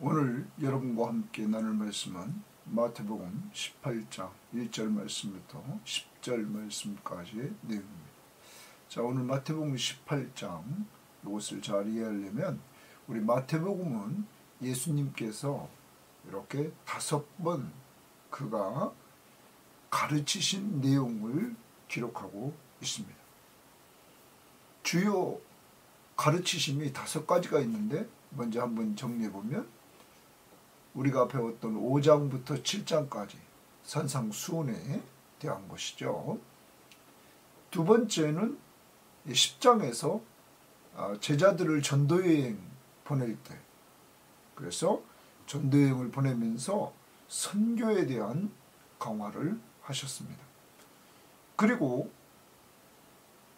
오늘 여러분과 함께 나눌 말씀은 마태복음 18장 1절 말씀부터 10절 말씀까지의 내용입니다. 자, 오늘 마태복음 18장 이것을 잘 이해하려면 우리 마태복음은 예수님께서 이렇게 5번 그가 가르치신 내용을 기록하고 있습니다. 주요 가르치심이 5가지가 있는데 먼저 한번 정리해보면 우리가 배웠던 5장부터 7장까지 산상수훈에 대한 것이죠. 두 번째는 10장에서 제자들을 전도여행 보낼 때, 그래서 전도여행을 보내면서 선교에 대한 강화를 하셨습니다. 그리고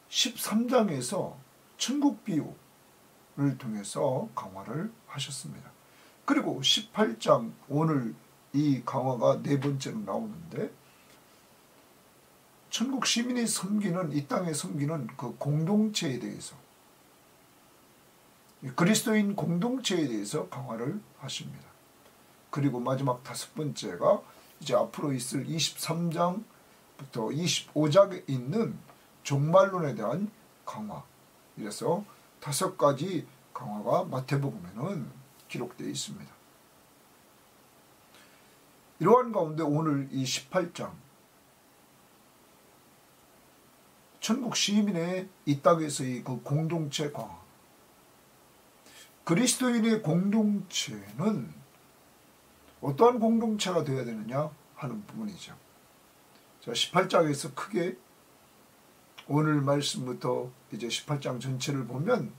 13장에서 천국 비유를 통해서 강화를 하셨습니다. 그리고 18장 오늘 이 강화가 4번째로 나오는데 천국 시민이 섬기는 이 땅에 섬기는 그 공동체에 대해서 그리스도인 공동체에 대해서 강화를 하십니다. 그리고 마지막 5번째가 이제 앞으로 있을 23장부터 25장에 있는 종말론에 대한 강화. 이래서 5가지 강화가 마태복음에는 기록되어 있습니다. 이러한 가운데 오늘 이 18장 천국 시민의 이 땅에서의 그 공동체 강화, 그리스도인의 공동체는 어떠한 공동체가 되어야 되느냐 하는 부분이죠. 자, 18장에서 크게 오늘 말씀부터 이제 18장 전체를 보면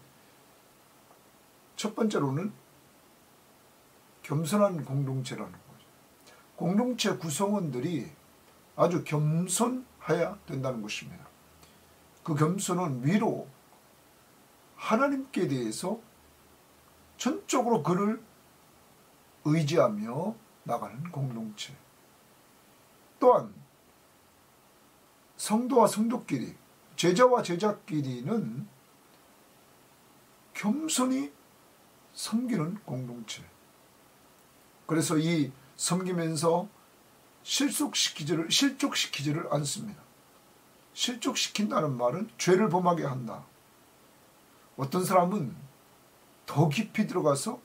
첫 번째로는 겸손한 공동체라는 거죠. 공동체 구성원들이 아주 겸손해야 된다는 것입니다. 그 겸손은 위로 하나님께 대해서 전적으로 그를 의지하며 나가는 공동체. 또한 성도와 성도끼리, 제자와 제자끼리는 겸손히 섬기는 공동체. 그래서 이 섬기면서 실족시키지를 않습니다. 실족시킨다는 말은 죄를 범하게 한다. 어떤 사람은 더 깊이 들어가서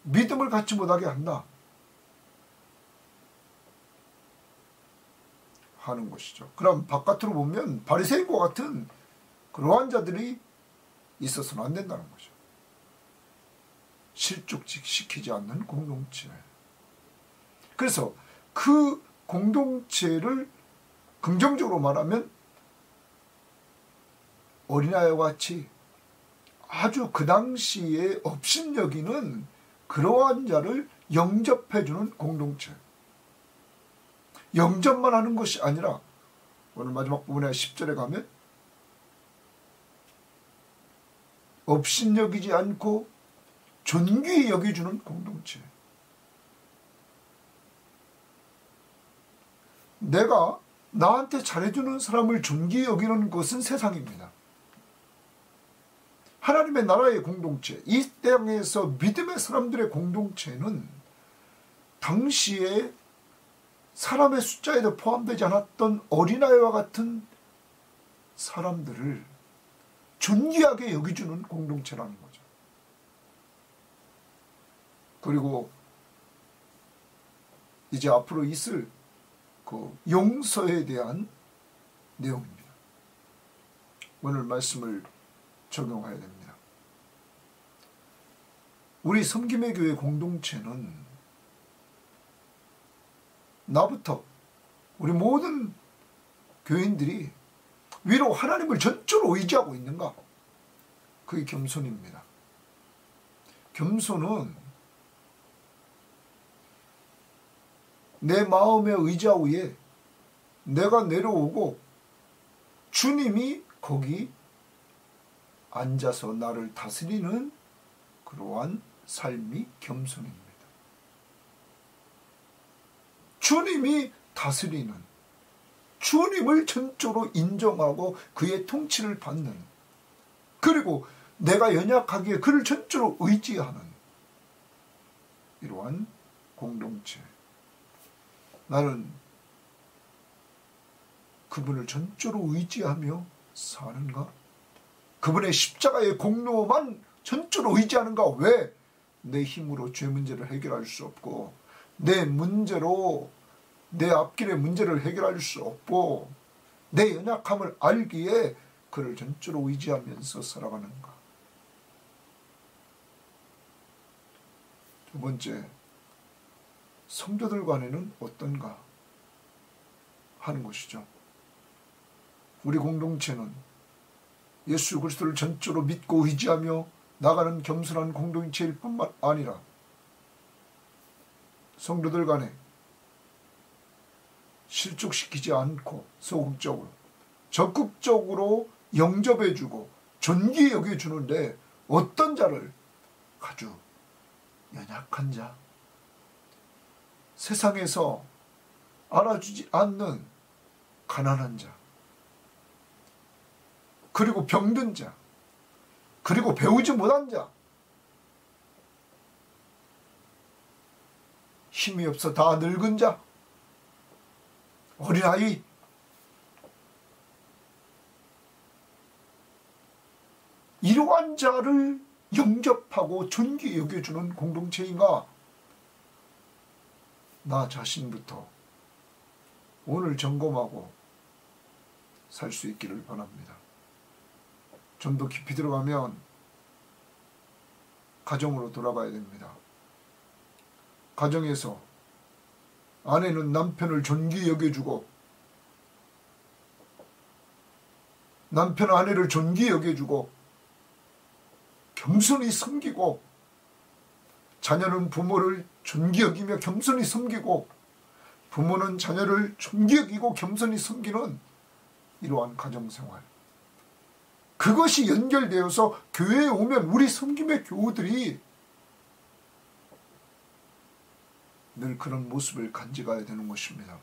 믿음을 갖지 못하게 한다 하는 것이죠. 그럼 바깥으로 보면 바리새인과 같은 그러한 자들이 있어서는 안 된다는 거죠. 실족시키지 않는 공동체. 그래서 그 공동체를 긍정적으로 말하면 어린아이와 같이 아주 그 당시에 업신여기는 그러한 자를 영접해주는 공동체. 영접만 하는 것이 아니라 오늘 마지막 부분에 10절에 가면 업신여기지 않고 존귀히 여겨주는 공동체. 내가 나한테 잘해주는 사람을 존귀히 여기는 것은 세상입니다. 하나님의 나라의 공동체, 이 땅에서 믿음의 사람들의 공동체는 당시에 사람의 숫자에도 포함되지 않았던 어린아이와 같은 사람들을 존귀하게 여겨주는 공동체라는 거죠. 그리고 이제 앞으로 있을 그 용서에 대한 내용입니다. 오늘 말씀을 적용해야 됩니다. 우리 섬김의 교회 공동체는 나부터 우리 모든 교인들이 위로 하나님을 전적으로 의지하고 있는가? 그게 겸손입니다. 겸손은 내 마음의 의자 위에 내가 내려오고 주님이 거기 앉아서 나를 다스리는 그러한 삶이 겸손입니다. 주님이 다스리는, 주님을 전적으로 인정하고 그의 통치를 받는, 그리고 내가 연약하기에 그를 전적으로 의지하는 이러한 공동체. 나는 그분을 전적으로 의지하며 사는가? 그분의 십자가의 공로만 전적으로 의지하는가? 왜? 내 힘으로 죄 문제를 해결할 수 없고, 내 문제로 내 앞길의 문제를 해결할 수 없고, 내 연약함을 알기에 그를 전적으로 의지하면서 살아가는가? 두 번째, 성도들 간에는 어떤가 하는 것이죠. 우리 공동체는 예수 그리스도를 전적으로 믿고 의지하며 나가는 겸손한 공동체일 뿐만 아니라 성도들 간에 실족시키지 않고 소극적으로 적극적으로 영접해주고 존귀 여겨주는데 어떤 자를? 아주 연약한 자, 세상에서 알아주지 않는 가난한 자, 그리고 병든 자, 그리고 배우지 못한 자, 힘이 없어 다 늙은 자, 어린아이, 이러한 자를 영접하고 존귀 여겨주는 공동체인가? 나 자신부터 오늘 점검하고 살 수 있기를 바랍니다. 좀 더 깊이 들어가면 가정으로 돌아가야 됩니다. 가정에서 아내는 남편을 존귀 여겨주고, 남편은 아내를 존귀 여겨주고 겸손히 섬기고, 자녀는 부모를 존귀 여기며 겸손히 섬기고, 부모는 자녀를 존귀 여기고 겸손히 섬기는 이러한 가정생활, 그것이 연결되어서 교회에 오면 우리 섬김의 교우들이 늘 그런 모습을 간직해야 되는 것입니다.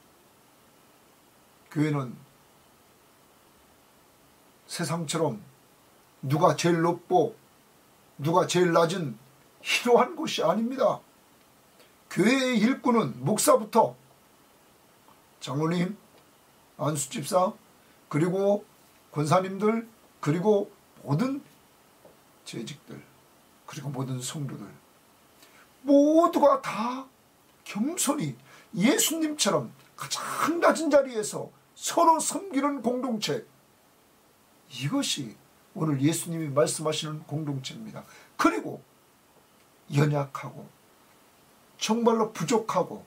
교회는 세상처럼 누가 제일 높고 누가 제일 낮은 이러한 곳이 아닙니다. 교회의 일꾼은 목사부터 장로님, 안수집사, 그리고 권사님들, 그리고 모든 재직들, 그리고 모든 성도들 모두가 다 겸손히 예수님처럼 가장 낮은 자리에서 서로 섬기는 공동체, 이것이 오늘 예수님이 말씀하시는 공동체입니다. 그리고 연약하고 정말로 부족하고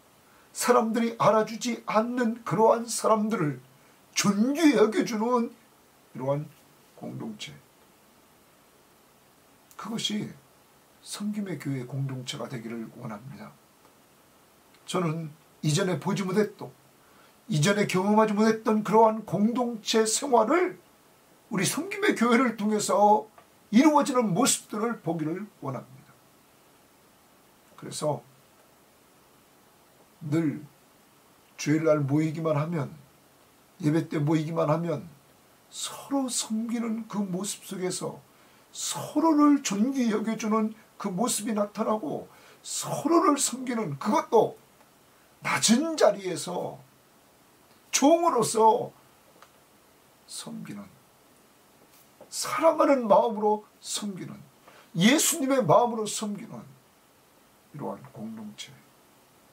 사람들이 알아주지 않는 그러한 사람들을 존귀 여겨주는 이러한 공동체, 그것이 섬김의 교회 공동체가 되기를 원합니다. 저는 이전에 보지 못했던, 이전에 경험하지 못했던 그러한 공동체 생활을 우리 섬김의 교회를 통해서 이루어지는 모습들을 보기를 원합니다. 그래서 늘 주일날 모이기만 하면, 예배 때 모이기만 하면 서로 섬기는 그 모습 속에서 서로를 존귀 여겨주는 그 모습이 나타나고, 서로를 섬기는, 그것도 낮은 자리에서 종으로서 섬기는, 사랑하는 마음으로 섬기는, 예수님의 마음으로 섬기는 이러한 공동체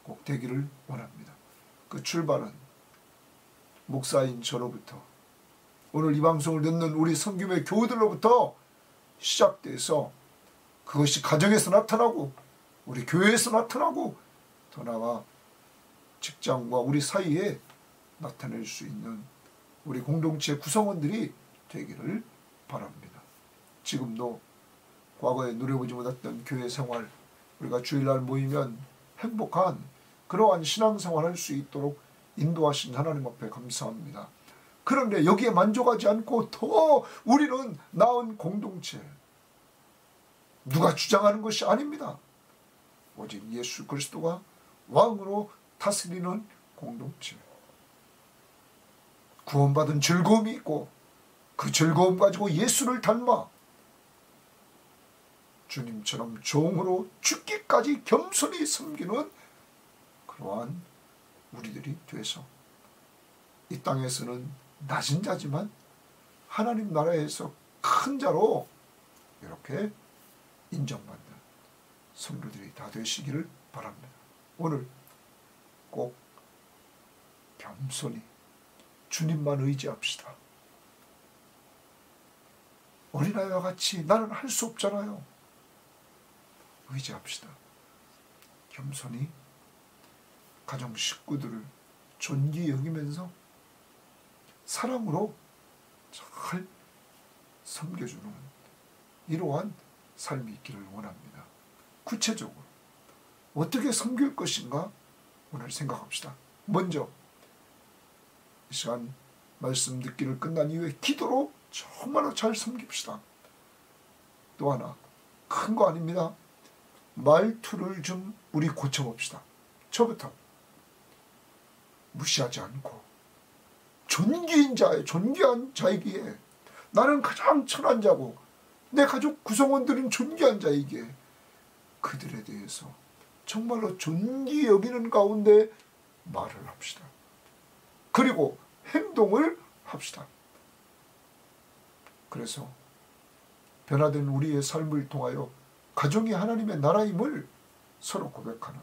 꼭 되기를 원합니다. 그 출발은 목사인 저로부터, 오늘 이 방송을 듣는 우리 섬김의 교우들로부터 시작돼서 그것이 가정에서 나타나고 우리 교회에서 나타나고 더 나아가 직장과 우리 사이에 나타낼 수 있는 우리 공동체 구성원들이 되기를 바랍니다. 지금도 과거에 누려보지 못했던 교회 생활, 우리가 주일날 모이면 행복한 그러한 신앙생활 할 수 있도록 인도하신 하나님 앞에 감사합니다. 그런데 여기에 만족하지 않고 더 우리는 나은 공동체, 누가 주장하는 것이 아닙니다. 오직 예수 그리스도가 왕으로 다스리는 공동체, 구원받은 즐거움이 있고 그 즐거움 가지고 예수를 닮아 주님처럼 종으로 죽기까지 겸손히 섬기는 그러한 우리들이 돼서 이 땅에서는 낮은 자지만 하나님 나라에서 큰 자로 이렇게 인정받는 성도들이 다 되시기를 바랍니다. 오늘 꼭 겸손히 주님만 의지합시다. 어린아이와 같이 나는 할 수 없잖아요. 의지합시다. 겸손히 가정 식구들을 존귀 여기면서 사랑으로 잘 섬겨주는 이러한 삶이 있기를 원합니다. 구체적으로 어떻게 섬길 것인가 오늘 생각합시다. 먼저 이 시간 말씀 듣기를 끝난 이후에 기도로 정말로 잘 섬깁시다. 또 하나 큰 거 아닙니다. 말투를 좀 우리 고쳐봅시다. 저부터 무시하지 않고 존귀한 자이기에 나는 가장 천한 자고 내 가족 구성원들은 존귀한 자이기에 그들에 대해서 정말로 존귀 여기는 가운데 말을 합시다. 그리고 행동을 합시다. 그래서 변화된 우리의 삶을 통하여 가정이 하나님의 나라임을 서로 고백하는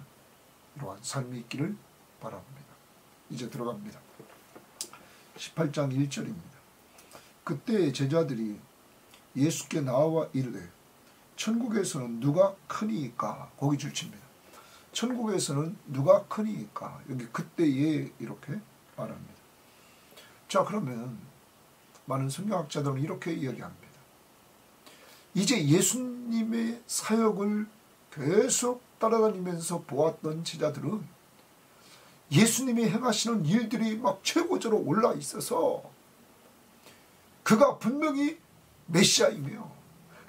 이러한 삶이 있기를 바랍니다. 이제 들어갑니다. 18장 1절입니다. 그때 제자들이 예수께 나와 이르되 천국에서는 누가 크니이까? 거기 줄칩니다. 천국에서는 누가 크니이까? 여기 그때에 이렇게 말합니다. 자, 그러면 많은 성경학자들은 이렇게 이야기합니다. 이제 예수님의 사역을 계속 따라다니면서 보았던 제자들은 예수님이 행하시는 일들이 막 최고조로 올라 있어서 그가 분명히 메시아이며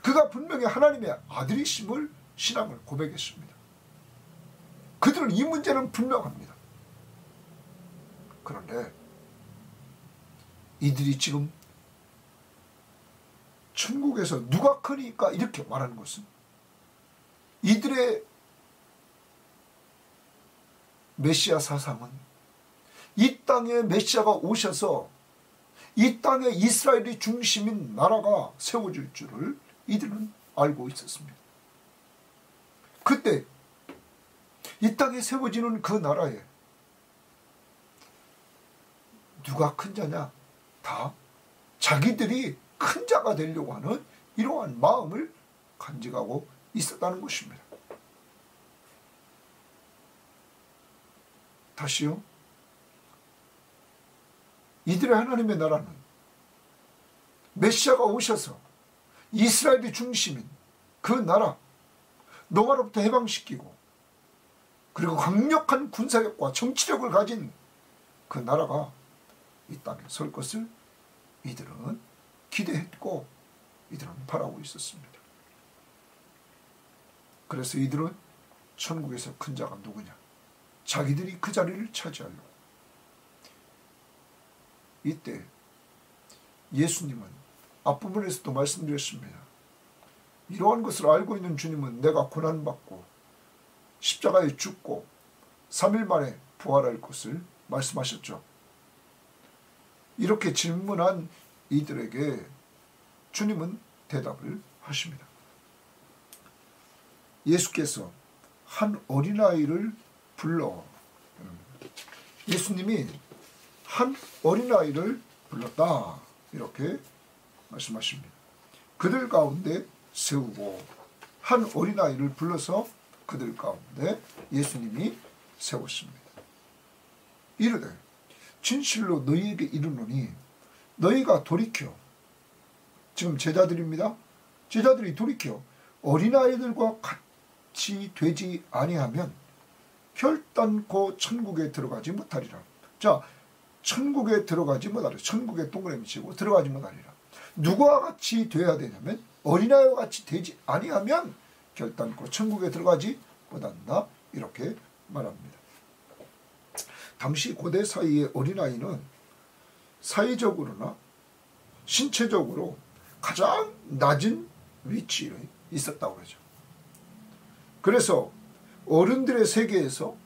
그가 분명히 하나님의 아들이심을 신앙을 고백했습니다. 그들은 이 문제는 분명합니다. 그런데 이들이 지금 천국에서 누가 크니까 이렇게 말하는 것은 이들의 메시아 사상은 이 땅에 메시아가 오셔서 이 땅에 이스라엘이 중심인 나라가 세워질 줄을 이들은 알고 있었습니다. 그때 이 땅에 세워지는 그 나라에 누가 큰 자냐? 다 자기들이 큰 자가 되려고 하는 이러한 마음을 간직하고 있었다는 것입니다. 다시요. 이들의 하나님의 나라는 메시아가 오셔서 이스라엘이 중심인 그 나라 로마로부터 해방시키고 그리고 강력한 군사력과 정치력을 가진 그 나라가 이 땅에 설 것을 이들은 기대했고 이들은 바라고 있었습니다. 그래서 이들은 천국에서 큰 자가 누구냐? 자기들이 그 자리를 차지하려고. 이때 예수님은 앞부분에서도 말씀드렸습니다. 이러한 것을 알고 있는 주님은 내가 고난받고 십자가에 죽고 3일 만에 부활할 것을 말씀하셨죠. 이렇게 질문한 이들에게 주님은 대답을 하십니다. 예수께서 한 어린아이를 불러 예수님이 한 어린아이를 불렀다 이렇게 말씀하십니다. 그들 가운데 세우고 한 어린아이를 불러서 그들 가운데 예수님이 세웠습니다. 이르되 진실로 너희에게 이르노니 너희가 돌이켜 지금 제자들입니다. 제자들이 돌이켜 어린아이들과 같이 되지 아니하면 결단코 천국에 들어가지 못하리라. 자, 천국에 들어가지 못하리라. 천국에 동그라미 치고 들어가지 못하리라. 누구와 같이 돼야 되냐면 어린아이와 같이 되지 아니하면 결단코 천국에 들어가지 못한다. 이렇게 말합니다. 당시 고대 사이의 어린아이는 사회적으로나 신체적으로 가장 낮은 위치에 있었다고 그러죠. 그래서 어른들의 세계에서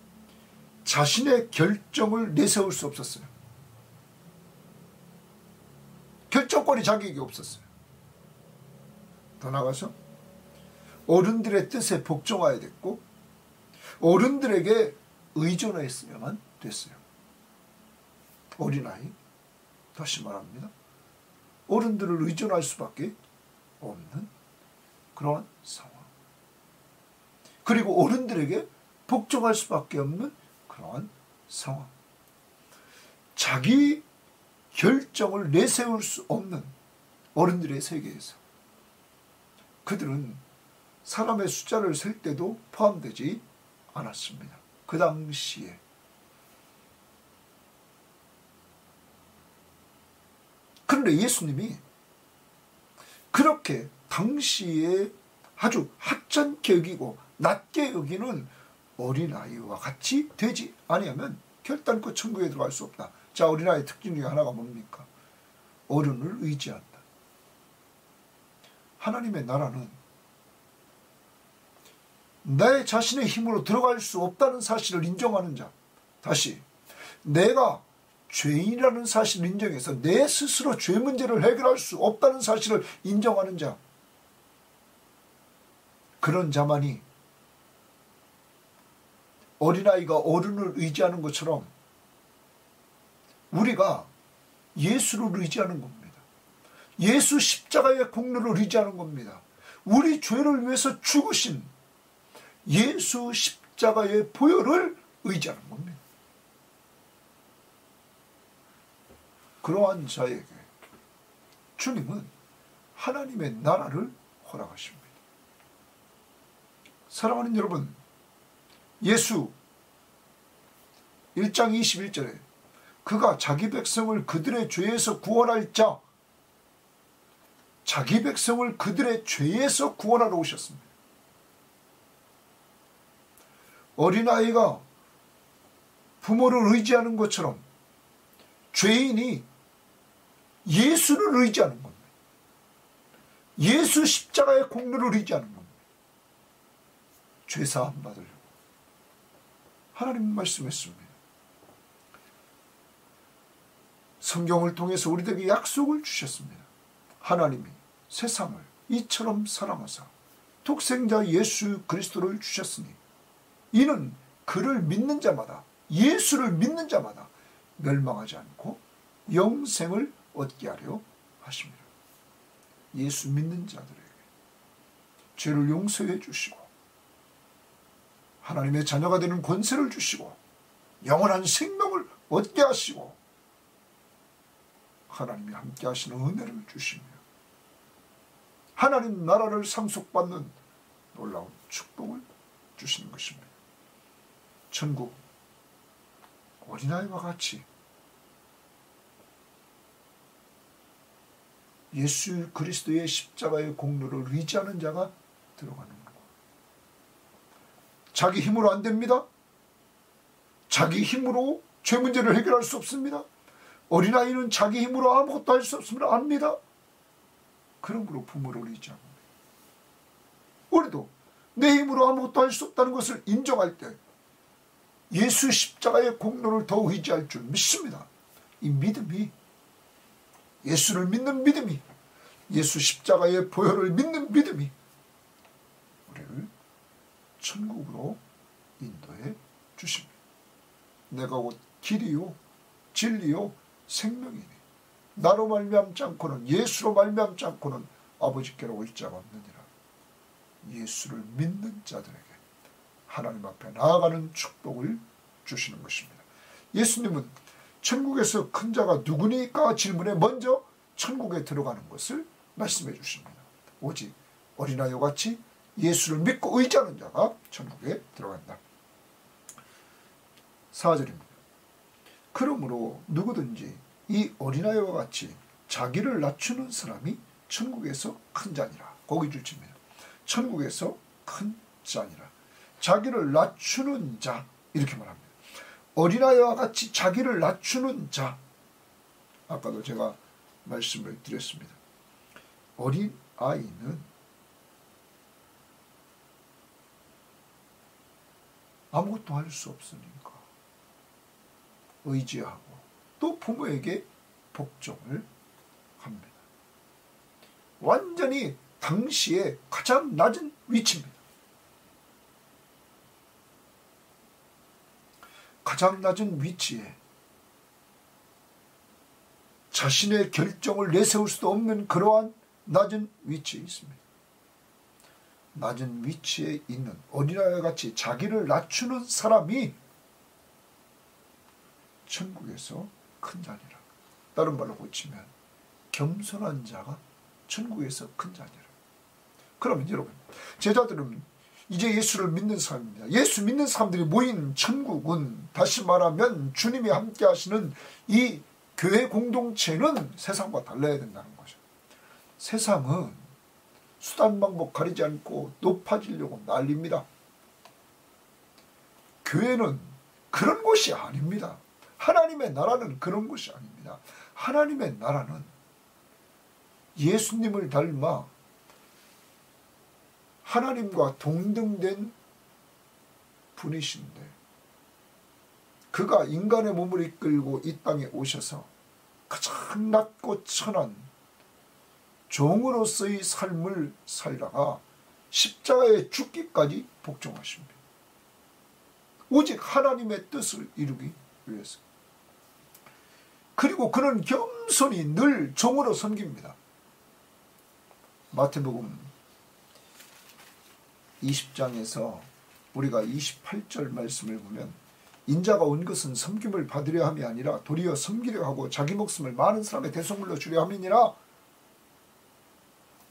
자신의 결정을 내세울 수 없었어요. 결정권이 자기에게 없었어요. 더 나아가서 어른들의 뜻에 복종해야 됐고 어른들에게 의존했으면 됐어요. 어린아이, 다시 말합니다. 어른들을 의존할 수밖에 없는 그러한 상황. 그리고 어른들에게 복종할 수밖에 없는 그러한 상황. 자기 결정을 내세울 수 없는 어른들의 세계에서 그들은 사람의 숫자를 셀 때도 포함되지 않았습니다. 그 당시에. 그런데 예수님이 그렇게 당시에 아주 하찮게 여기고 낮게 여기는 어린아이와 같이 되지 아니하면 결단코 천국에 들어갈 수 없다. 자, 어린아이의 특징 중에 하나가 뭡니까? 어른을 의지한다. 하나님의 나라는 내 자신의 힘으로 들어갈 수 없다는 사실을 인정하는 자, 다시 내가 죄인이라는 사실을 인정해서 내 스스로 죄 문제를 해결할 수 없다는 사실을 인정하는 자, 그런 자만이 어린아이가 어른을 의지하는 것처럼 우리가 예수를 의지하는 겁니다. 예수 십자가의 공로를 의지하는 겁니다. 우리 죄를 위해서 죽으신 예수 십자가의 보혈을 의지하는 겁니다. 그러한 자에게 주님은 하나님의 나라를 허락하십니다. 사랑하는 여러분, 예수 1장 21절에 그가 자기 백성을 그들의 죄에서 구원할 자, 자기 백성을 그들의 죄에서 구원하러 오셨습니다. 어린아이가 부모를 의지하는 것처럼 죄인이 예수를 의지하는 겁니다. 예수 십자가의 공로를 의지하는 겁니다. 죄사함 받으려고 하나님 말씀했습니다. 성경을 통해서 우리에게 약속을 주셨습니다. 하나님이 세상을 이처럼 사랑하사 독생자 예수 그리스도를 주셨으니 이는 그를 믿는 자마다, 예수를 믿는 자마다 멸망하지 않고 영생을 얻게 하려 하십니다. 예수 믿는 자들에게 죄를 용서해 주시고 하나님의 자녀가 되는 권세를 주시고 영원한 생명을 얻게 하시고 하나님이 함께 하시는 은혜를 주시며 하나님 나라를 상속받는 놀라운 축복을 주시는 것입니다. 천국 어린아이와 같이 예수 그리스도의 십자가의 공로를 의지하는 자가 들어가는 것. 자기 힘으로 안 됩니다. 자기 힘으로 죄 문제를 해결할 수 없습니다. 어린아이는 자기 힘으로 아무것도 할 수 없습니다. 압니다. 그러므로 부모를 의지합니다. 우리도 내 힘으로 아무것도 할 수 없다는 것을 인정할 때 예수 십자가의 공로를 더 의지할 줄 믿습니다. 이 믿음이, 예수를 믿는 믿음이, 예수 십자가의 보혈을 믿는 믿음이 우리를 천국으로 인도해 주십니다. 내가 곧 길이요 진리요 생명이니 나로 말미암지 않고는, 예수로 말미암지 않고는 아버지께로 올 자가 없느니라. 예수를 믿는 자들에게 하나님 앞에 나아가는 축복을 주시는 것입니다. 예수님은 천국에서 큰 자가 누구니까 질문에 먼저 천국에 들어가는 것을 말씀해 주십니다. 오직 어린아이와 같이 예수를 믿고 의지하는 자가 천국에 들어간다. 4절입니다. 그러므로 누구든지 이 어린아이와 같이 자기를 낮추는 사람이 천국에서 큰 자니라. 거기 주십니다. 천국에서 큰 자니라. 자기를 낮추는 자, 이렇게 말합니다. 어린아이와 같이 자기를 낮추는 자. 아까도 제가 말씀을 드렸습니다. 어린아이는 아무것도 할 수 없으니까 의지하고 또 부모에게 복종을 합니다. 완전히 당시에 가장 낮은 위치입니다. 가장 낮은 위치에 자신의 결정을 내세울 수도 없는 그러한 낮은 위치에 있습니다. 낮은 위치에 있는 어린아이와 같이 자기를 낮추는 사람이 천국에서 큰 자니라. 다른 말로 고치면 겸손한 자가 천국에서 큰 자니라. 그러면 여러분, 제자들은 이제 예수를 믿는 사람입니다. 예수 믿는 사람들이 모인 천국은 다시 말하면 주님이 함께 하시는 이 교회 공동체는 세상과 달라야 된다는 거죠. 세상은 수단 방법 가리지 않고 높아지려고 난립니다. 교회는 그런 곳이 아닙니다. 하나님의 나라는 그런 곳이 아닙니다. 하나님의 나라는 예수님을 닮아 하나님과 동등된 분이신데 그가 인간의 몸을 이끌고 이 땅에 오셔서 가장 낮고 천한 종으로서의 삶을 살다가 십자가에 죽기까지 복종하십니다. 오직 하나님의 뜻을 이루기 위해서. 그리고 그는 겸손히 늘 종으로 섬깁니다. 마태복음 20장에서 우리가 28절 말씀을 보면 인자가 온 것은 섬김을 받으려 함이 아니라 도리어 섬기려 하고 자기 목숨을 많은 사람의 대속물로 주려 함이니라.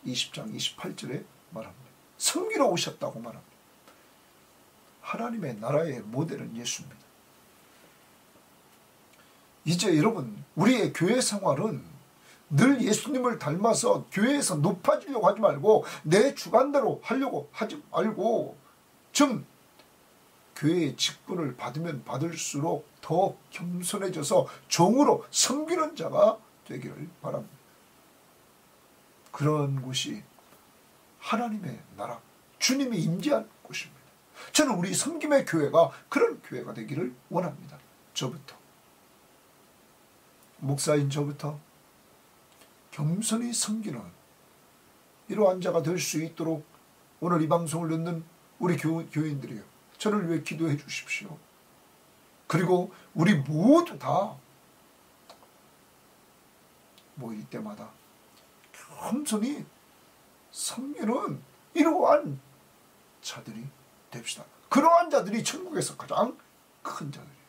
20장 28절에 말합니다. 섬기러 오셨다고 말합니다. 하나님의 나라의 모델은 예수입니다. 이제 여러분, 우리의 교회 생활은 늘 예수님을 닮아서 교회에서 높아지려고 하지 말고 내 주관대로 하려고 하지 말고 좀 교회의 직분을 받으면 받을수록 더 겸손해져서 종으로 섬기는 자가 되기를 바랍니다. 그런 곳이 하나님의 나라, 주님이 임재한 곳입니다. 저는 우리 섬김의 교회가 그런 교회가 되기를 원합니다. 저부터, 목사인 저부터 겸손히 섬기는 이러한 자가 될 수 있도록 오늘 이 방송을 듣는 우리 교인들이요, 저를 위해 기도해 주십시오. 그리고 우리 모두 다 모일 때마다 겸손히 섬기는 이러한 자들이 됩시다. 그러한 자들이 천국에서 가장 큰 자들이에요.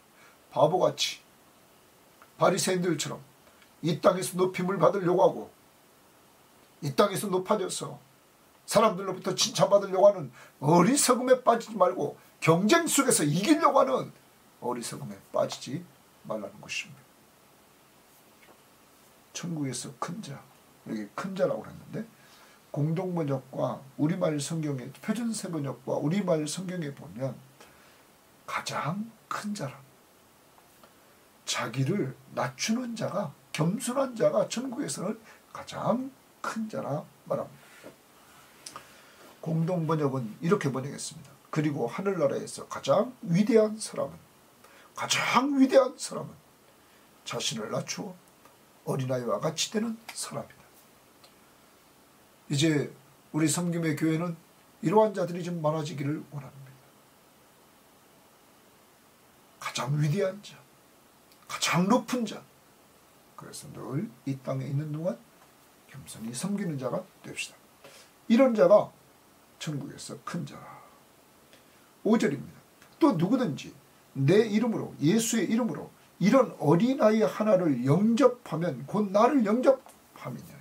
바보같이 바리새인들처럼 이 땅에서 높임을 받으려고 하고 이 땅에서 높아져서 사람들로부터 칭찬받으려고 하는 어리석음에 빠지지 말고 경쟁 속에서 이기려고 하는 어리석음에 빠지지 말라는 것입니다. 천국에서 큰 자, 여기 큰 자라고 그랬는데 공동번역과 우리말 성경의 표준세 번역과 우리말 성경에 보면 가장 큰 자라, 자기를 낮추는 자가, 겸손한 자가 천국에서는 가장 큰 자라 말합니다. 공동번역은 이렇게 번역했습니다. 그리고 하늘나라에서 가장 위대한 사람은 자신을 낮추어 어린아이와 같이 되는 사람이다. 이제 우리 섬김의 교회는 이러한 자들이 좀 많아지기를 원합니다. 가장 위대한 자, 가장 높은 자. 그래서 늘 이 땅에 있는 동안 겸손히 섬기는 자가 됩시다. 이런 자가 천국에서 큰 자라. 5절입니다. 또 누구든지 내 이름으로, 예수의 이름으로 이런 어린아이 하나를 영접하면 곧 나를 영접함이냐.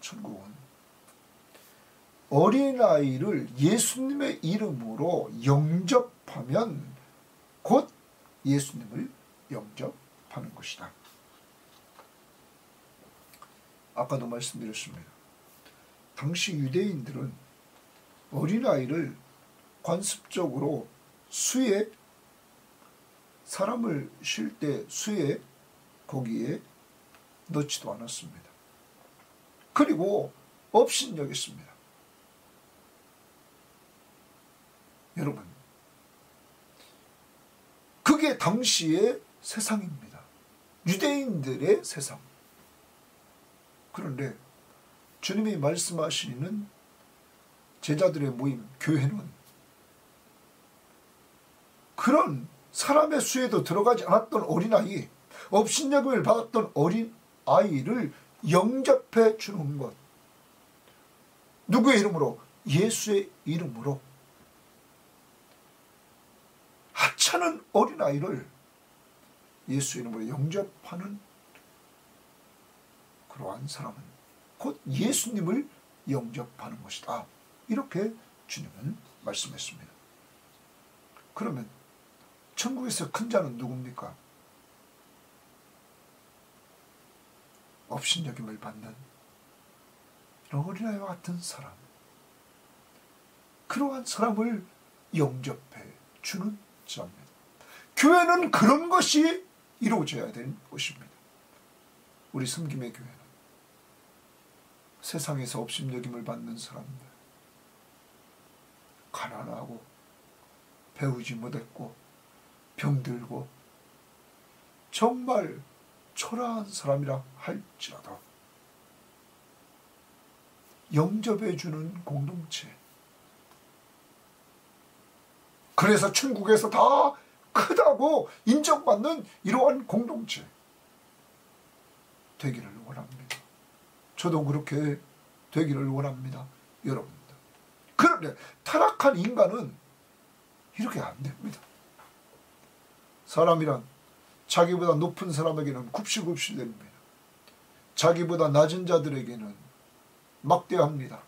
천국은 어린아이를 예수님의 이름으로 영접하면 곧 예수님을 영접하는 것이다. 아까도 말씀드렸습니다. 당시 유대인들은 어린아이를 관습적으로 수에, 사람을 쉴 때 수에 거기에 넣지도 않았습니다. 그리고 업신여겼습니다. 여러분, 그게 당시의 세상입니다. 유대인들의 세상. 그런데 주님이 말씀하시는 제자들의 모임, 교회는 그런 사람의 수에도 들어가지 않았던 어린아이, 업신여김을 받았던 어린아이를 영접해 주는 것. 누구의 이름으로? 예수의 이름으로. 하찮은 어린아이를 예수의 이름으로 영접하는 그러한 사람은 곧 예수님을 영접하는 것이다. 이렇게 주님은 말씀했습니다. 그러면 천국에서 큰 자는 누굽니까? 업신여김을 받는 어린아이와 같은 사람. 그러한 사람을 영접해 주는 자입니다. 교회는 그런 것이 이루어져야 되는 것입니다. 우리 섬김의 교회는 세상에서 업신여김을 받는 사람들, 가난하고 배우지 못했고 병들고 정말 초라한 사람이라 할지라도 영접해주는 공동체. 그래서 천국에서 다 크다고 인정받는 이러한 공동체 되기를 원합니다. 저도 그렇게 되기를 원합니다. 여러분들. 그런데 타락한 인간은 이렇게 안 됩니다. 사람이란 자기보다 높은 사람에게는 굽시굽시 됩니다. 자기보다 낮은 자들에게는 막대합니다.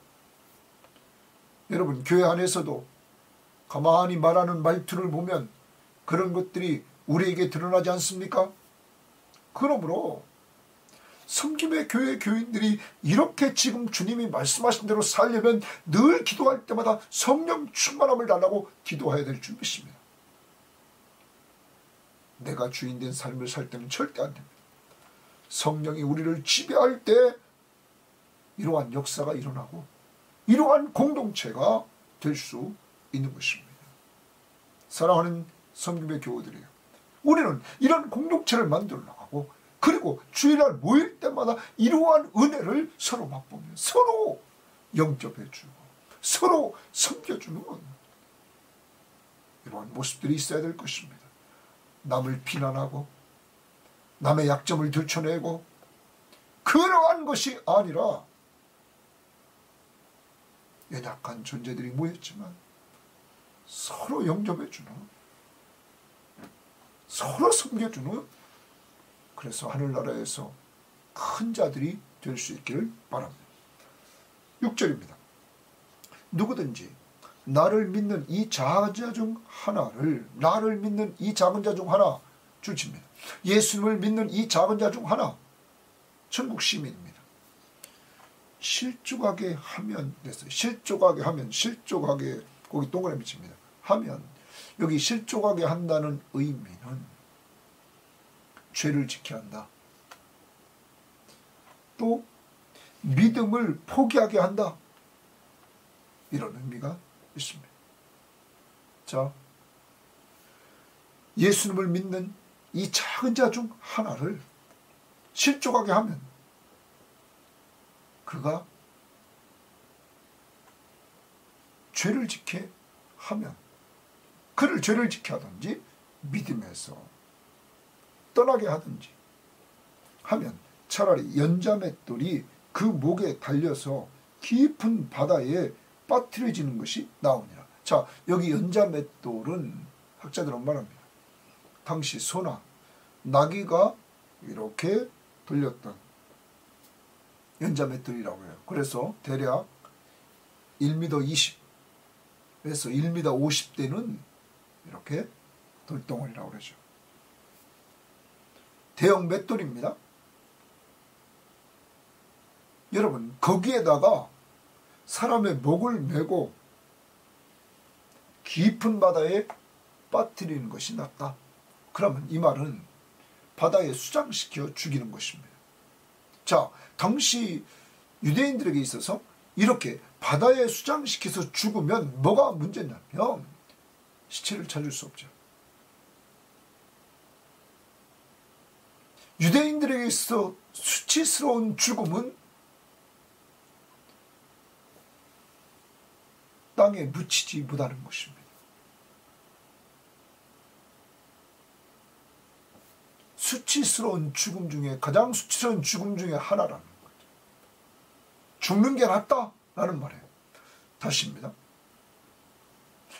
여러분, 교회 안에서도 가만히 말하는 말투를 보면 그런 것들이 우리에게 드러나지 않습니까? 그러므로 섬김의 교회 교인들이 이렇게 지금 주님이 말씀하신 대로 살려면 늘 기도할 때마다 성령 충만함을 달라고 기도해야 될 줄 믿습니다. 내가 주인된 삶을 살 때는 절대 안 됩니다. 성령이 우리를 지배할 때 이러한 역사가 일어나고 이러한 공동체가 될 수 있는 것입니다. 사랑하는 섬김의 교우들이요, 우리는 이런 공동체를 만들어 나가고 그리고 주일날 모일 때마다 이러한 은혜를 서로 맛보며 서로 영접해주고 서로 섬겨주는 이러한 모습들이 있어야 될 것입니다. 남을 비난하고 남의 약점을 들춰내고 그러한 것이 아니라 연약한 존재들이 모였지만 서로 영접해주는, 서로 섬겨주는, 그래서 하늘나라에서 큰 자들이 될 수 있기를 바랍니다. 6절입니다. 누구든지 나를 믿는 이 작은 자 중 하나를, 나를 믿는 이 작은 자 중 하나, 주십니다. 예수님을 믿는 이 작은 자 중 하나, 천국 시민입니다. 실족하게 하면 됐어요. 실족하게 하면, 실족하게, 거기 동그라미 칩니다. 하면, 여기 실족하게 한다는 의미는 죄를 지켜야 한다. 또 믿음을 포기하게 한다. 이런 의미가 있습니다. 자, 예수님을 믿는 이 작은 자 중 하나를 실족하게 하면 그가 죄를 지게 하면, 그를 죄를 지게 하든지 믿음에서 떠나게 하든지 하면 차라리 연자맷돌이 그 목에 달려서 깊은 바다에 빠뜨려지는 것이 나오니라. 자, 여기 연자맷돌은 학자들은 말합니다. 당시 소나 나귀가 이렇게 돌렸던 연자맷돌이라고 해요. 그래서 대략 1m 20에서 1m 50대는 이렇게 돌덩어리라고 그러죠. 대형 맷돌입니다. 여러분, 거기에다가 사람의 목을 메고 깊은 바다에 빠뜨리는 것이 낫다. 그러면 이 말은 바다에 수장시켜 죽이는 것입니다. 자, 당시 유대인들에게 있어서 이렇게 바다에 수장시켜서 죽으면 뭐가 문제냐면 시체를 찾을 수 없죠. 유대인들에게 있어 수치스러운 죽음은 땅에 묻히지 못하는 것입니다. 수치스러운 죽음 중에 가장 수치스러운 죽음 중에 하나라는 거죠. 죽는 게 낫다라는 말이에요. 다시입니다.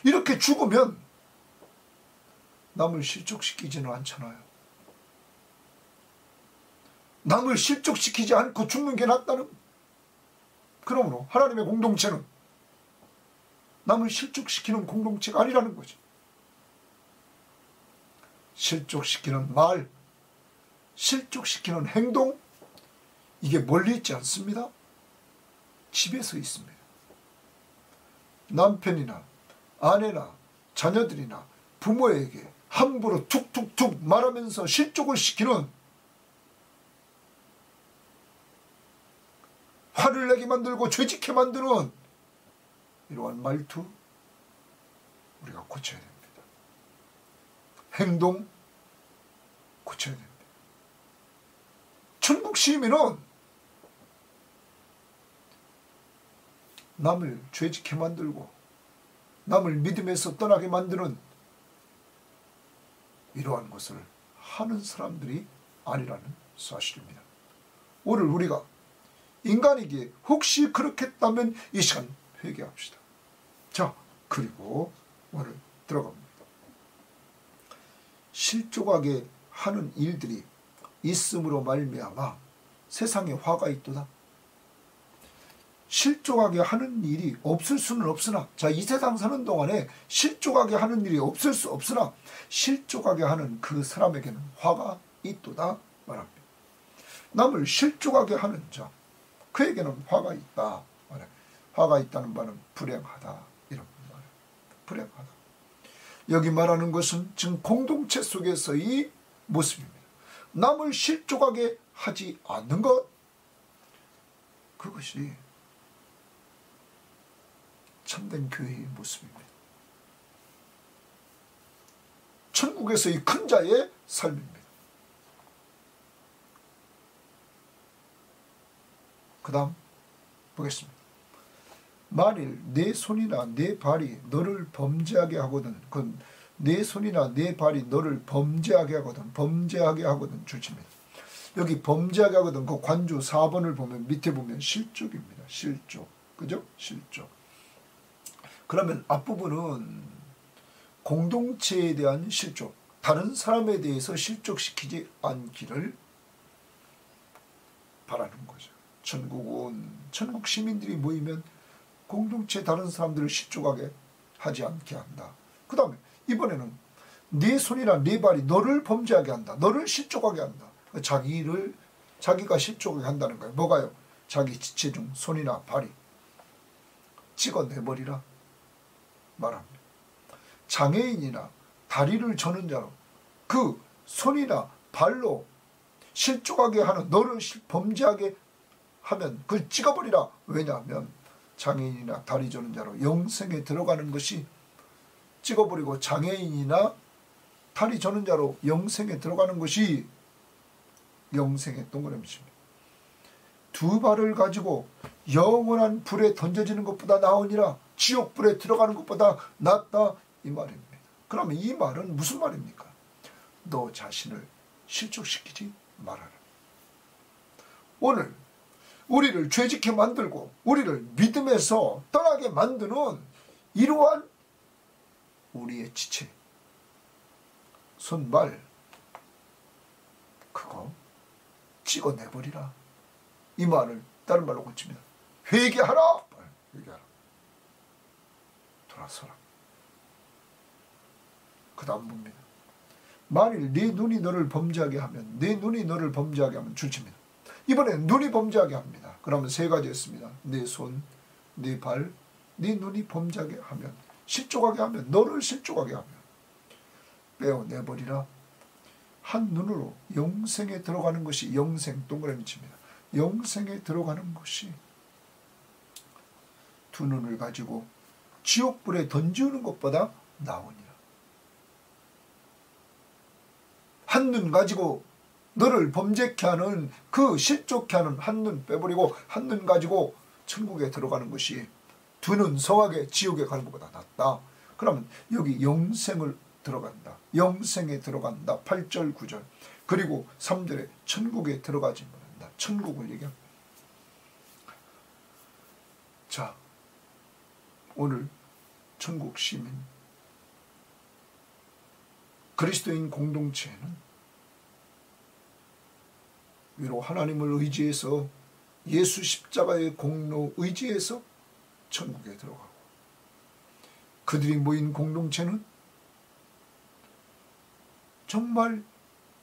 이렇게 죽으면 남을 실족시키지는 않잖아요. 남을 실족시키지 않고 죽는 게 낫다는, 그러므로 하나님의 공동체는 남을 실족시키는 공동체가 아니라는 거죠. 실족시키는 말, 실족시키는 행동, 이게 멀리 있지 않습니다. 집에서 있습니다. 남편이나 아내나 자녀들이나 부모에게 함부로 툭툭툭 말하면서 실족을 시키는, 화를 내게 만들고 죄짓게 만드는 이러한 말투 우리가 고쳐야 됩니다. 행동 고쳐야 됩니다. 천국 시민은 남을 죄짓게 만들고 남을 믿음에서 떠나게 만드는 이러한 것을 하는 사람들이 아니라는 사실입니다. 오늘 우리가 인간에게 혹시 그렇게 했다면 이 시간 회개합시다. 자, 그리고 오늘 들어갑니다. 실족하게 하는 일들이 있음으로 말미암아 세상에 화가 있도다. 실족하게 하는 일이 없을 수는 없으나, 자, 이 세상 사는 동안에 실족하게 하는 일이 없을 수 없으나 실족하게 하는 그 사람에게는 화가 있도다 말합니다. 남을 실족하게 하는 자, 그에게는 화가 있다 말해. 화가 있다는 말은 불행하다 이런 말이에요. 불행하다. 여기 말하는 것은 지금 공동체 속에서의 모습입니다. 남을 실족하게 하지 않는 것, 그것이 참된 교회의 모습입니다. 천국에서의 큰 자의 삶입니다. 그 다음 보겠습니다. 만일 내 손이나 내 발이 너를 범죄하게 하거든, 그건 내 손이나 내 발이 너를 범죄하게 하거든 주십니다. 여기 범죄하게 하거든, 그 관주 4번을 보면 밑에 보면 실족입니다. 실족. 그죠? 실족. 그러면 앞부분은 공동체에 대한 실족, 다른 사람에 대해서 실족시키지 않기를 바라는 거죠. 천국 시민들이 모이면 공동체 다른 사람들을 실족하게 하지 않게 한다. 그 다음에 이번에는 네 손이나 네 발이 너를 범죄하게 한다. 너를 실족하게 한다. 자기가 실족하게 한다는 거예요. 뭐가요? 자기 지체 중 손이나 발이 찍어내버리라 말합니다. 장애인이나 다리를 저는 자로 그 손이나 발로 실족하게 하는 너를 범죄하게 하면 그걸 찍어버리라. 왜냐하면 장애인이나 다리 저는 자로 영생에 들어가는 것이, 찍어버리고 장애인이나 다리 저는 자로 영생에 들어가는 것이 영생의 동그라미입니다. 두 발을 가지고 영원한 불에 던져지는 것보다 나으니라. 지옥불에 들어가는 것보다 낫다 이 말입니다. 그러면 이 말은 무슨 말입니까? 너 자신을 실족시키지 말아라. 오늘 우리를 죄짓게 만들고 우리를 믿음에서 떠나게 만드는 이러한 우리의 지체, 손발, 그거 찍어내버리라. 이 말을 다른 말로 고칩니다. 회개하라. 회개하라. 돌아서라. 그 다음 봅니다. 만일 네 눈이 너를 범죄하게 하면, 네 눈이 너를 범죄하게 하면 줄칩니다. 이번엔 눈이 범죄하게 합니다. 그러면 세 가지였습니다. 네 손, 네 발, 네 눈이 범죄하게 하면, 실족하게 하면, 너를 실족하게 하면 빼어내버리라. 한 눈으로 영생에 들어가는 것이, 영생 동그라미 칩니다. 영생에 들어가는 것이 두 눈을 가지고 지옥불에 던지는 것보다 나으니라. 한 눈 가지고 너를 범죄케 하는 그 실족케 하는 한눈 빼버리고 한눈 가지고 천국에 들어가는 것이 두 눈 성하게 지옥에 가는 것보다 낫다. 그러면 여기 영생을 들어간다. 영생에 들어간다. 8절 9절. 그리고 3절에 천국에 들어가지 못한다. 천국을 얘기합니다. 자, 오늘 천국 시민 그리스도인 공동체는 위로 하나님을 의지해서 예수 십자가의 공로 의지해서 천국에 들어가고, 그들이 모인 공동체는 정말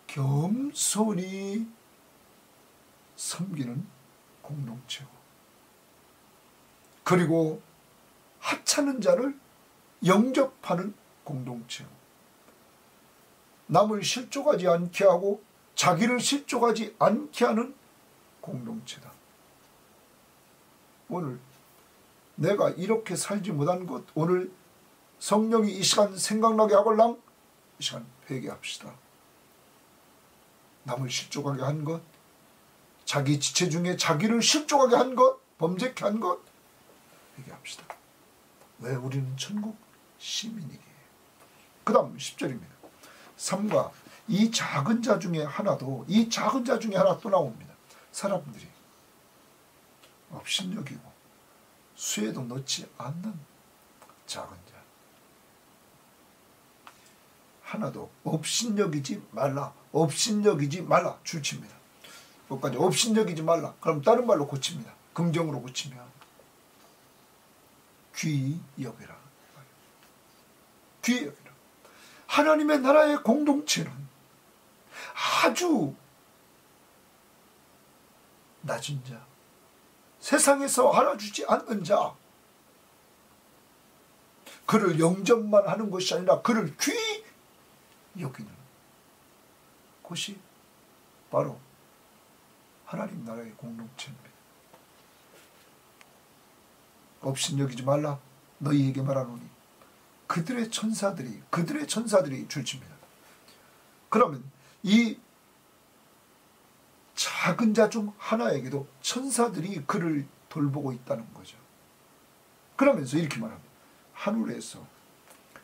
겸손히 섬기는 공동체고, 그리고 하찮은 자를 영접하는 공동체고, 남을 실족하지 않게 하고 자기를 실족하지 않게 하는 공동체다. 오늘 내가 이렇게 살지 못한 것, 오늘 성령이 이 시간 생각나게 하걸랑 이 시간 회개합시다. 남을 실족하게 한 것, 자기 지체 중에 자기를 실족하게 한 것, 범죄케 한 것 회개합시다. 왜? 우리는 천국 시민이기에. 그 다음 10절입니다. 3과 이 작은 자 중에 하나도, 이 작은 자 중에 하나 또 나옵니다. 사람들이 업신여기고 수에도 넣지 않는 작은 자, 하나도 업신여기지 말라. 업신여기지 말라 줄칩니다. 끝까지 업신여기지 말라. 그럼 다른 말로 고칩니다. 긍정으로 고치면 귀히 여기라. 귀히 여기라. 하나님의 나라의 공동체는 아주 낮은 자, 세상에서 알아주지 않는 자, 그를 영접만 하는 것이 아니라 그를 귀히 여기는 곳이 바로 하나님 나라의 공동체입니다. 업신여기지 말라 너희에게 말하노니 그들의 천사들이 줄칩니다. 그러면 이 작은 자 중 하나에게도 천사들이 그를 돌보고 있다는 거죠. 그러면서 이렇게 말합니다.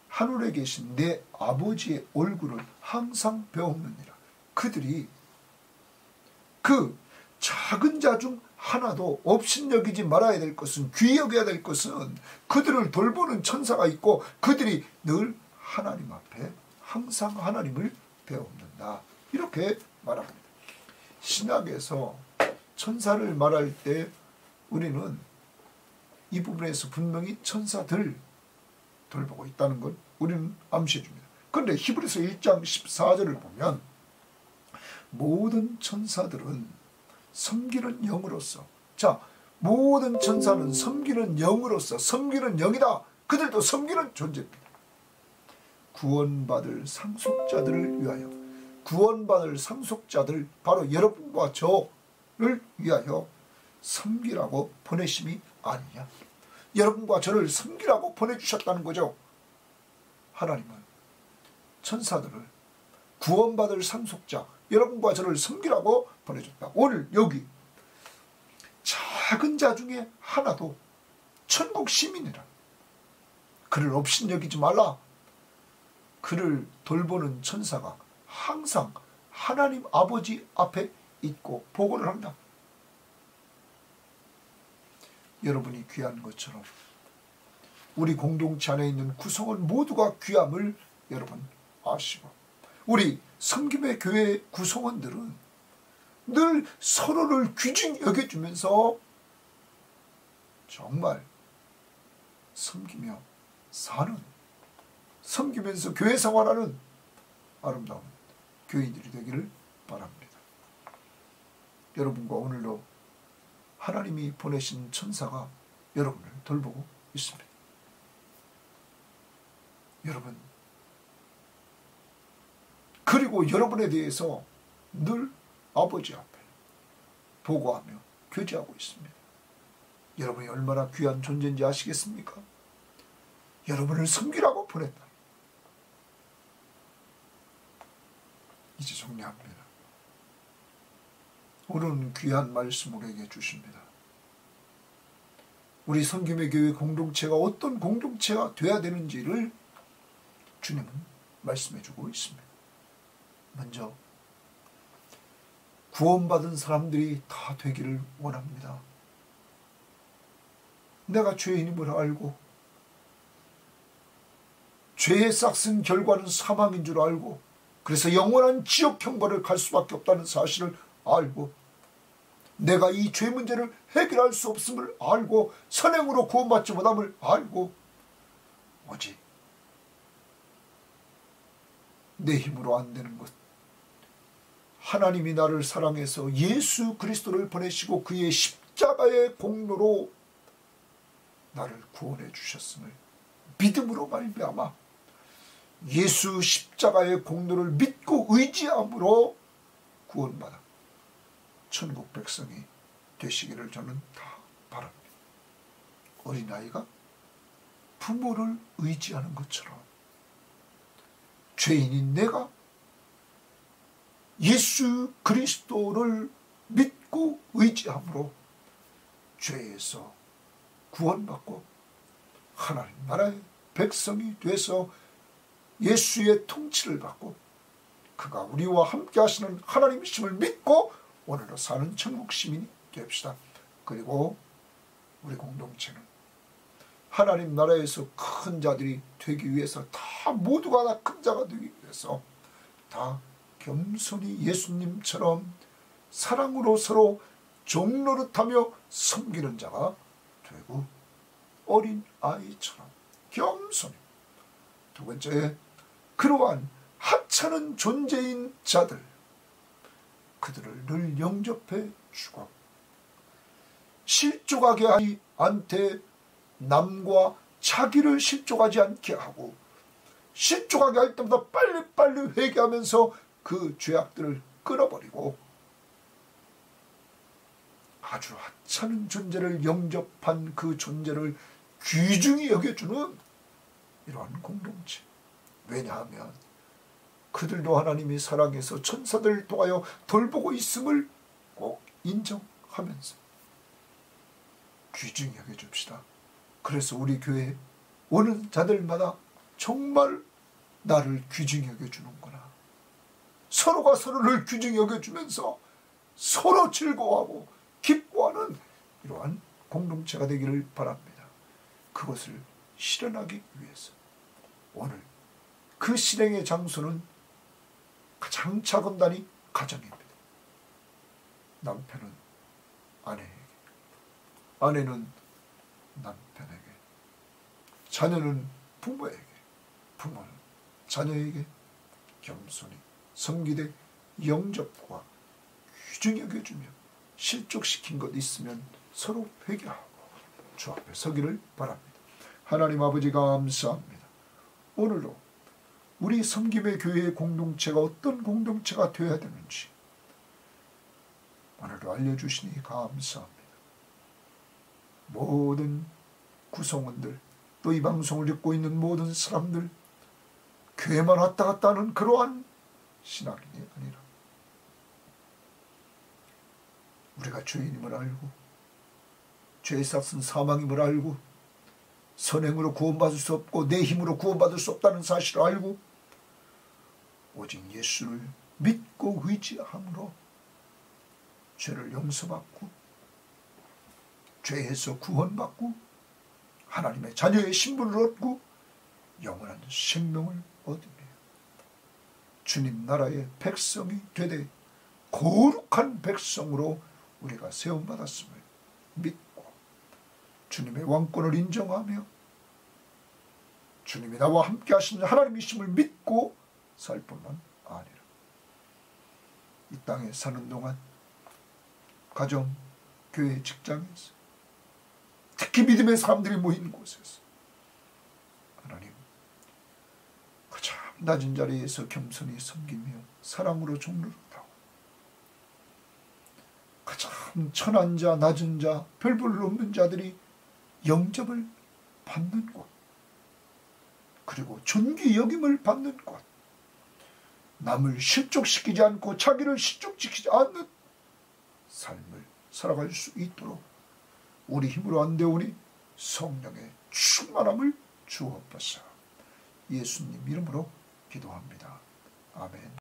하늘에 계신 내 아버지의 얼굴을 항상 배우느니라. 그들이 그 작은 자 중 하나도 업신여기지 말아야 될 것은, 귀히 여겨야 될 것은 그들을 돌보는 천사가 있고 그들이 늘 하나님 앞에 항상 하나님을 배웁는다. 이렇게 말합니다. 신약에서 천사를 말할 때 우리는 이 부분에서 분명히 천사들 돌보고 있다는 걸 우리는 암시해 줍니다. 그런데 히브리서 1장 14절을 보면 모든 천사들은 섬기는 영으로서, 자, 모든 천사는 섬기는 영으로서, 섬기는 영이다. 그들도 섬기는 존재입니다. 구원받을 상속자들을 위하여, 구원받을 상속자들, 바로 여러분과 저를 위하여 섬기라고 보내심이 아니냐. 여러분과 저를 섬기라고 보내주셨다는 거죠. 하나님은 천사들을, 구원받을 상속자, 여러분과 저를 섬기라고 보내줬다. 오늘 여기 작은 자 중에 하나도 천국 시민이라. 그를 업신여기지 말라. 그를 돌보는 천사가 항상 하나님 아버지 앞에 있고 보고를 한다. 여러분이 귀한 것처럼 우리 공동체 안에 있는 구성원 모두가 귀함을 여러분 아시고, 우리 섬김의 교회 구성원들은 늘 서로를 귀중히 여겨주면서 정말 섬기며 사는, 섬기면서 교회 생활하는 아름다운 교인들이 되기를 바랍니다. 여러분과 오늘도 하나님이 보내신 천사가 여러분을 돌보고 있습니다. 여러분, 그리고 여러분에 대해서 늘 아버지 앞에 보고하며 교제하고 있습니다. 여러분이 얼마나 귀한 존재인지 아시겠습니까? 여러분을 섬기라고 보냈다. 이제 정리합니다. 오늘은 귀한 말씀을 우리에게 주십니다. 우리 성김의 교회 공동체가 어떤 공동체가 되어야 되는지를 주님은 말씀해 주고 있습니다. 먼저 구원받은 사람들이 다 되기를 원합니다. 내가 죄인임을 알고 죄의 싹슨 결과는 사망인 줄 알고 그래서 영원한 지옥 형벌을 갈 수밖에 없다는 사실을 알고 내가 이 죄 문제를 해결할 수 없음을 알고 선행으로 구원받지 못함을 알고 오직 내 힘으로 안 되는 것 하나님이 나를 사랑해서 예수 그리스도를 보내시고 그의 십자가의 공로로 나를 구원해 주셨음을 믿음으로 말미암아 예수 십자가의 공로를 믿고 의지함으로 구원받아 천국 백성이 되시기를 저는 다 바랍니다. 어린아이가 부모를 의지하는 것처럼 죄인인 내가 예수 그리스도를 믿고 의지함으로 죄에서 구원받고 하나님 나라의 백성이 돼서 예수의 통치를 받고 그가 우리와 함께 하시는 하나님이심을 믿고 오늘로 사는 천국 시민이 됩시다. 그리고 우리 공동체는 하나님 나라에서 큰 자들이 되기 위해서 다 모두가 다 큰 자가 되기 위해서 다 겸손히 예수님처럼 사랑으로 서로 종노릇하며 섬기는 자가 되고 어린 아이처럼 겸손히 두 번째 그러한 하찮은 존재인 자들 그들을 늘 영접해 주고 실족하게 하지 않되 남과 자기를 실족하지 않게 하고 실족하게 할 때마다 빨리빨리 회개하면서 그 죄악들을 끊어버리고 아주 하찮은 존재를 영접한 그 존재를 귀중히 여겨주는 이러한 공동체. 왜냐하면 그들도 하나님이 사랑해서 천사들을 통하여 돌보고 있음을 꼭 인정하면서 귀중히 여겨줍시다. 그래서 우리 교회에 오는 자들마다 정말 나를 귀중히 여겨주는구나. 서로가 서로를 귀중히 여겨주면서 서로 즐거워하고 기뻐하는 이러한 공동체가 되기를 바랍니다. 그것을 실현하기 위해서 오늘 그 실행의 장소는 가장 작은 단위 가정입니다. 남편은 아내에게, 아내는 남편에게, 자녀는 부모에게, 부모는 자녀에게 겸손히 섬기되 영접과 귀중히 여겨주며 실족시킨 것 있으면 서로 회개하고 주 앞에 서기를 바랍니다. 하나님 아버지 감사합니다. 오늘도 우리 섬김의 교회의 공동체가 어떤 공동체가 되어야 되는지 오늘도 알려주시니 감사합니다. 모든 구성원들 또 이 방송을 듣고 있는 모든 사람들 교회만 왔다 갔다 하는 그러한 신앙이 아니라 우리가 죄인임을 알고 죄의 삭은 사망임을 알고 선행으로 구원받을 수 없고 내 힘으로 구원받을 수 없다는 사실을 알고 오직 예수를 믿고 의지함으로 죄를 용서받고 죄에서 구원받고 하나님의 자녀의 신분을 얻고 영원한 생명을 얻으며 주님 나라의 백성이 되되 거룩한 백성으로 우리가 세움받았음을 믿고 주님의 왕권을 인정하며 주님이 나와 함께 하시는 하나님이심을 믿고 살 뿐만 아니라 이 땅에 사는 동안 가정, 교회, 직장에서 특히 믿음의 사람들이 모인 곳에서 하나님 가장 낮은 자리에서 겸손히 섬기며 사랑으로 종노릇하고 가장 천한 자, 낮은 자, 별 볼 없는 자들이 영접을 받는 곳 그리고 존귀 여김을 받는 곳 남을 실족시키지 않고 자기를 실족시키지 않는 삶을 살아갈 수 있도록 우리 힘으로 안 되오니 성령의 충만함을 주옵소서. 예수님 이름으로 기도합니다. 아멘.